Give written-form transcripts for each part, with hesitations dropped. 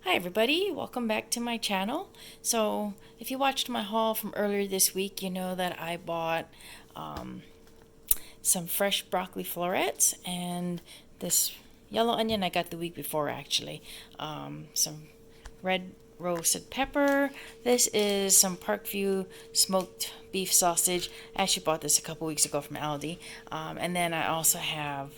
Hi everybody, welcome back to my channel. So if you watched my haul from earlier this week, you know that I bought um, some fresh broccoli florets and this yellow onion I got the week before actually. Some red roasted pepper. This is some Parkview smoked beef sausage. I actually bought this a couple weeks ago from Aldi. And then I also have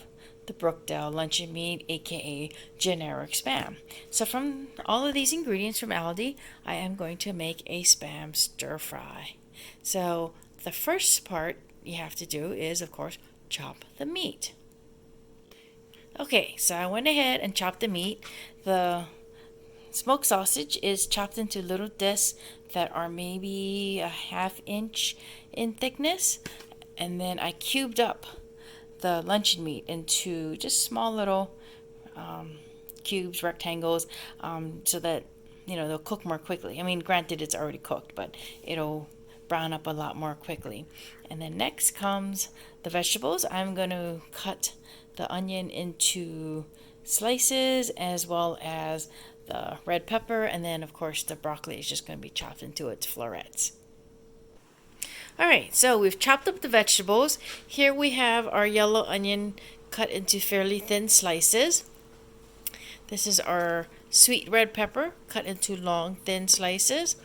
the Brookdale luncheon meat, aka generic spam. So from all of these ingredients from Aldi, I am going to make a spam stir fry. So the first part you have to do is, of course, chop the meat. Okay, so I went ahead and chopped the meat. The smoked sausage is chopped into little discs that are maybe a ½ inch in thickness, and then I cubed up the luncheon meat into just small little cubes, rectangles, so that they'll cook more quickly. I mean, granted, it's already cooked, but it'll brown up a lot more quickly. And then next comes the vegetables. I'm going to cut the onion into slices as well as the red pepper, and then of course the broccoli is just going to be chopped into its florets. Alright, so we've chopped up the vegetables. Here we have our yellow onion cut into fairly thin slices. This is our sweet red pepper cut into long thin slices,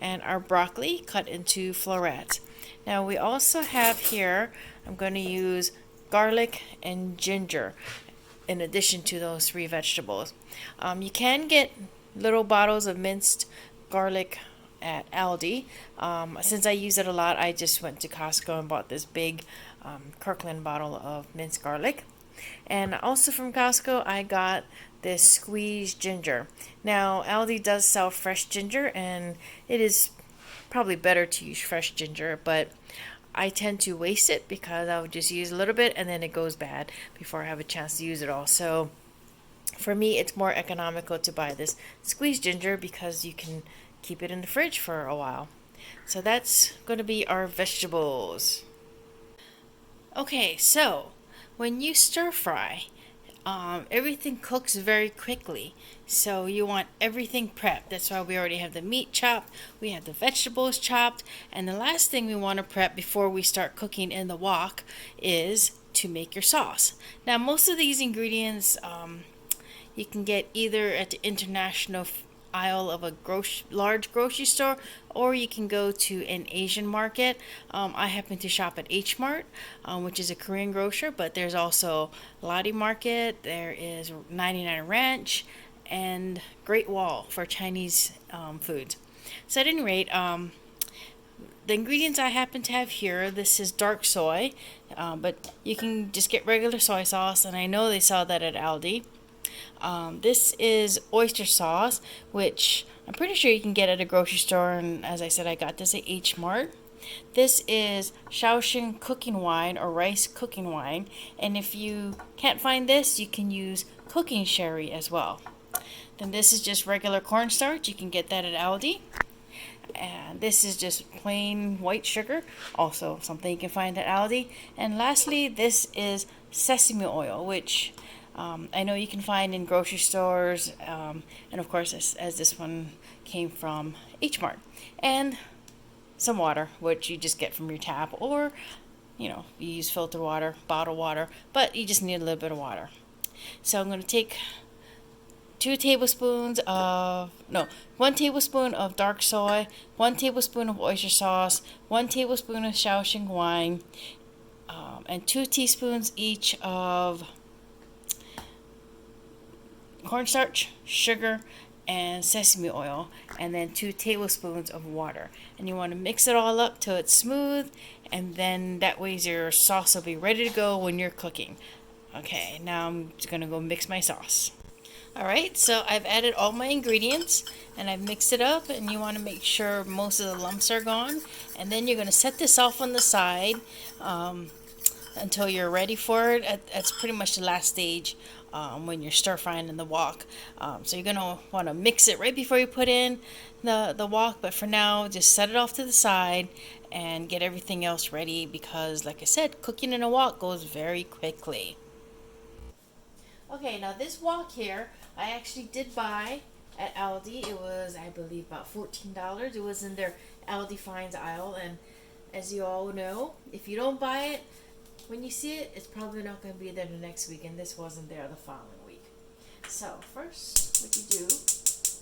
and our broccoli cut into florets. Now we also have here, I'm going to use garlic and ginger in addition to those three vegetables. You can get little bottles of minced garlic at Aldi. Since I use it a lot, I just went to Costco and bought this big Kirkland bottle of minced garlic. And also from Costco, I got this squeezed ginger. Now, Aldi does sell fresh ginger, and it is probably better to use fresh ginger, but I tend to waste it because I would just use a little bit and then it goes bad before I have a chance to use it all. So for me, it's more economical to buy this squeezed ginger because you can keep it in the fridge for a while. So that's going to be our vegetables. Okay, so when you stir fry, everything cooks very quickly. So you want everything prepped. That's why we already have the meat chopped, we have the vegetables chopped, and the last thing we want to prep before we start cooking in the wok is to make your sauce. Now, most of these ingredients you can get either at the international aisle of a large grocery store, or you can go to an Asian market. I happen to shop at H Mart, which is a Korean grocer, but there's also Lottie Market, there is 99 Ranch, and Great Wall for Chinese foods. So at any rate, the ingredients I happen to have here, this is dark soy, but you can just get regular soy sauce, and I know they sell that at Aldi. This is oyster sauce, which I'm pretty sure you can get at a grocery store, and as I said, I got this at H Mart. This is Shaoxing cooking wine or rice cooking wine, and if you can't find this, you can use cooking sherry as well. Then this is just regular cornstarch, you can get that at Aldi. And this is just plain white sugar, also something you can find at Aldi. And lastly, this is sesame oil, which I know you can find in grocery stores, and of course, as this one came from H Mart. And some water, which you just get from your tap, or you use filter water, bottled water, but you just need a little bit of water. So I'm going to take 1 tablespoon of dark soy, 1 tablespoon of oyster sauce, 1 tablespoon of Shaoxing wine, and 2 teaspoons each of cornstarch, sugar, and sesame oil, and then 2 tablespoons of water. And you want to mix it all up till it's smooth, and then that way your sauce will be ready to go when you're cooking. Okay, now I'm just going to go mix my sauce. Alright, so I've added all my ingredients and I've mixed it up, and you want to make sure most of the lumps are gone. And then you're going to set this off on the side until you're ready for it. That's pretty much the last stage when you're stir frying in the wok. So you're going to want to mix it right before you put in the wok, but for now just set it off to the side and get everything else ready, because like I said, cooking in a wok goes very quickly. Okay, now this wok here I actually did buy at Aldi. It was, I believe, about $14. It was in their Aldi finds aisle, and as you all know, if you don't buy it when you see it, it's probably not going to be there the next week, and this wasn't there the following week. So first, what you do is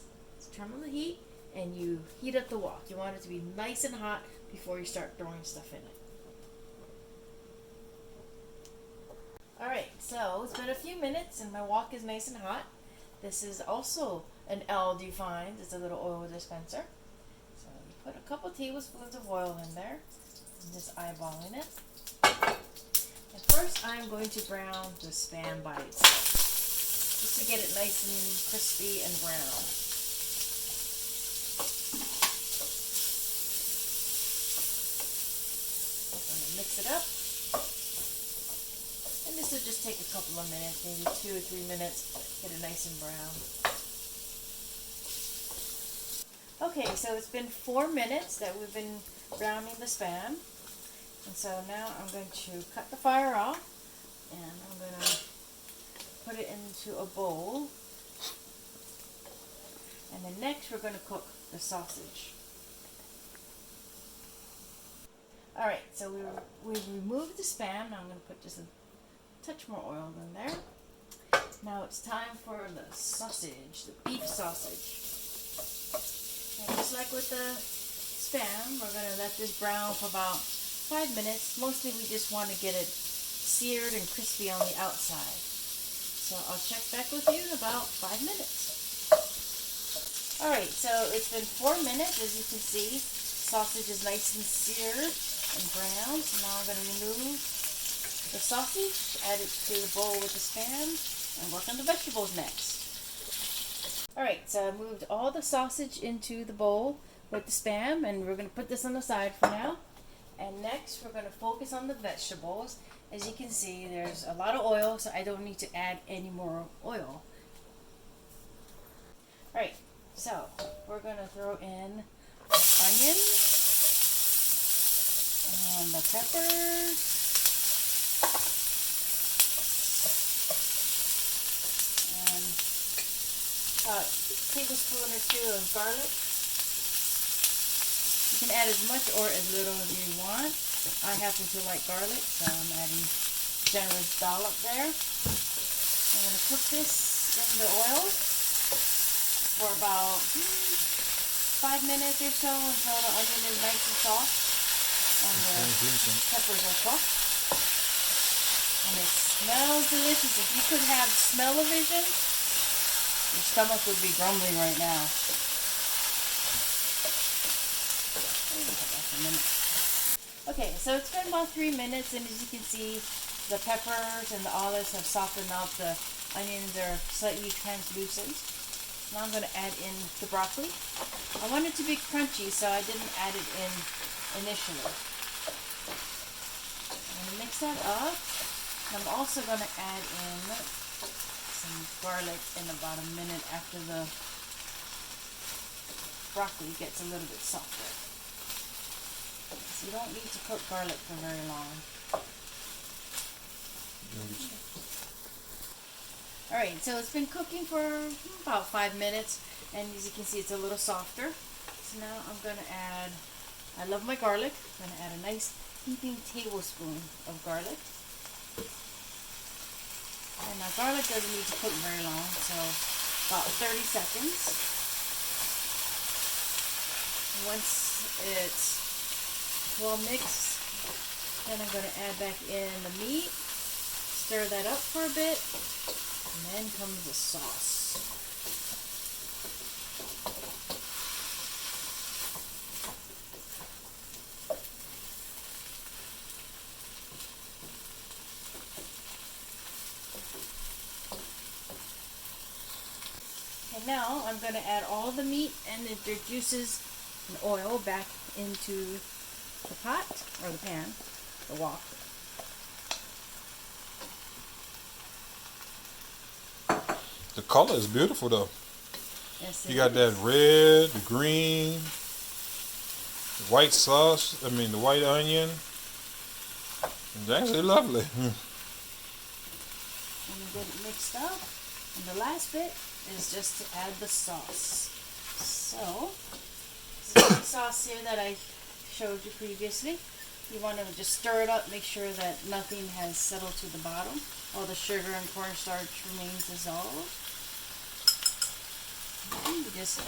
turn on the heat, and you heat up the wok. You want it to be nice and hot before you start throwing stuff in it. Alright, so it's been a few minutes and my wok is nice and hot. This is also an Aldi find. It's a little oil dispenser. So you put a couple tablespoons of oil in there and just eyeballing it. And first I'm going to brown the Spam by itself, just to get it nice and crispy and brown. I'm going to mix it up. And this will just take a couple of minutes, maybe 2 or 3 minutes, get it nice and brown. Okay, so it's been 4 minutes that we've been browning the Spam. And so now I'm going to cut the fire off, and I'm going to put it into a bowl. And then next we're going to cook the sausage. Alright, so we've removed the Spam. Now I'm going to put just a touch more oil in there. Now it's time for the sausage, the beef sausage. And just like with the Spam, we're going to let this brown for about 5 minutes. Mostly we just want to get it seared and crispy on the outside. So I'll check back with you in about 5 minutes. Alright, so it's been 4 minutes. As you can see, sausage is nice and seared and brown. So now I'm going to remove the sausage, add it to the bowl with the Spam, and work on the vegetables next. Alright, so I moved all the sausage into the bowl with the Spam, and we're going to put this on the side for now. And next we're going to focus on the vegetables. As you can see, there's a lot of oil, so I don't need to add any more oil. Alright, so we're going to throw in onions and the peppers. A tablespoon or 2 of garlic. You can add as much or as little as you want. I happen to like garlic, so I'm adding a generous dollop there. I'm going to cook this in the oil for about 5 minutes or so until the onion is nice and soft and the peppers are cooked. And it smells delicious. If you could have smell-o-vision, your stomach would be grumbling right now. Okay, so it's been about 3 minutes, and as you can see, the peppers and the olives have softened up. The onions are slightly translucent. Now I'm going to add in the broccoli. I want it to be crunchy, so I didn't add it in initially. I'm going to mix that up. And I'm also going to add in some garlic in about a minute after the broccoli gets a little bit softer. So you don't need to cook garlic for very long. Alright, so it's been cooking for about 5 minutes, and as you can see, it's a little softer. So now I'm going to add, I love my garlic, I'm going to add a nice heaping tablespoon of garlic. And now garlic doesn't need to cook very long, so about 30 seconds. Once it's well mixed, then I'm going to add back in the meat, stir that up for a bit, and then comes the sauce. And now I'm going to add all the meat and the juices and oil back into the pot, or the pan, the wok. The color is beautiful though. Yes, You got that red, the green, the white sauce, the white onion. It's actually lovely. And get it mixed up. And the last bit is just to add the sauce. So, this is the sauce here that I showed you previously. You want to just stir it up, make sure that nothing has settled to the bottom. All the sugar and cornstarch remains dissolved. And you just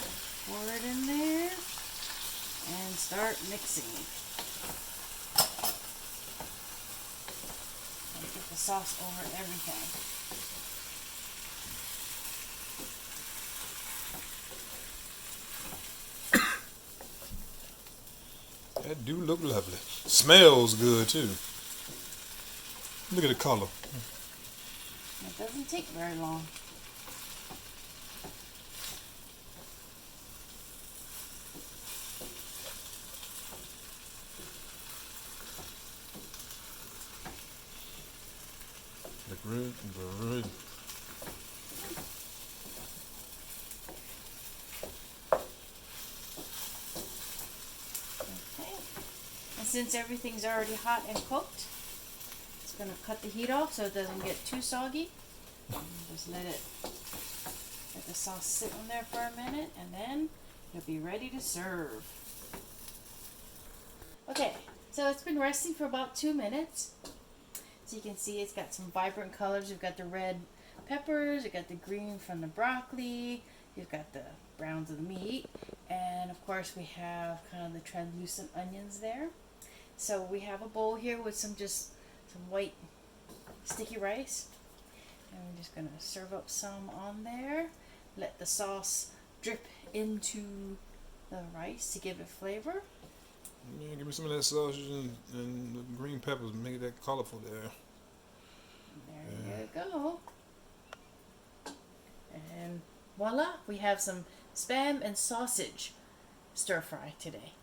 pour it in there and start mixing. And get the sauce over everything. That do look lovely. Smells good too. Look at the color. It doesn't take very long. Look red, red. Okay. And since everything's already hot and cooked, it's going to cut the heat off so it doesn't get too soggy. And just let the sauce sit on there for a minute, and then you'll be ready to serve. Okay, so it's been resting for about 2 minutes. So you can see it's got some vibrant colors. You've got the red peppers, you've got the green from the broccoli, you've got the browns of the meat, and of course we have kind of the translucent onions there. So we have a bowl here with some white sticky rice, and we're just gonna serve up some on there. Let the sauce drip into the rice to give it flavor. Yeah, give me some of that sausage and the green peppers, make it that colorful there. There you go. And voila, we have some spam and sausage stir fry today.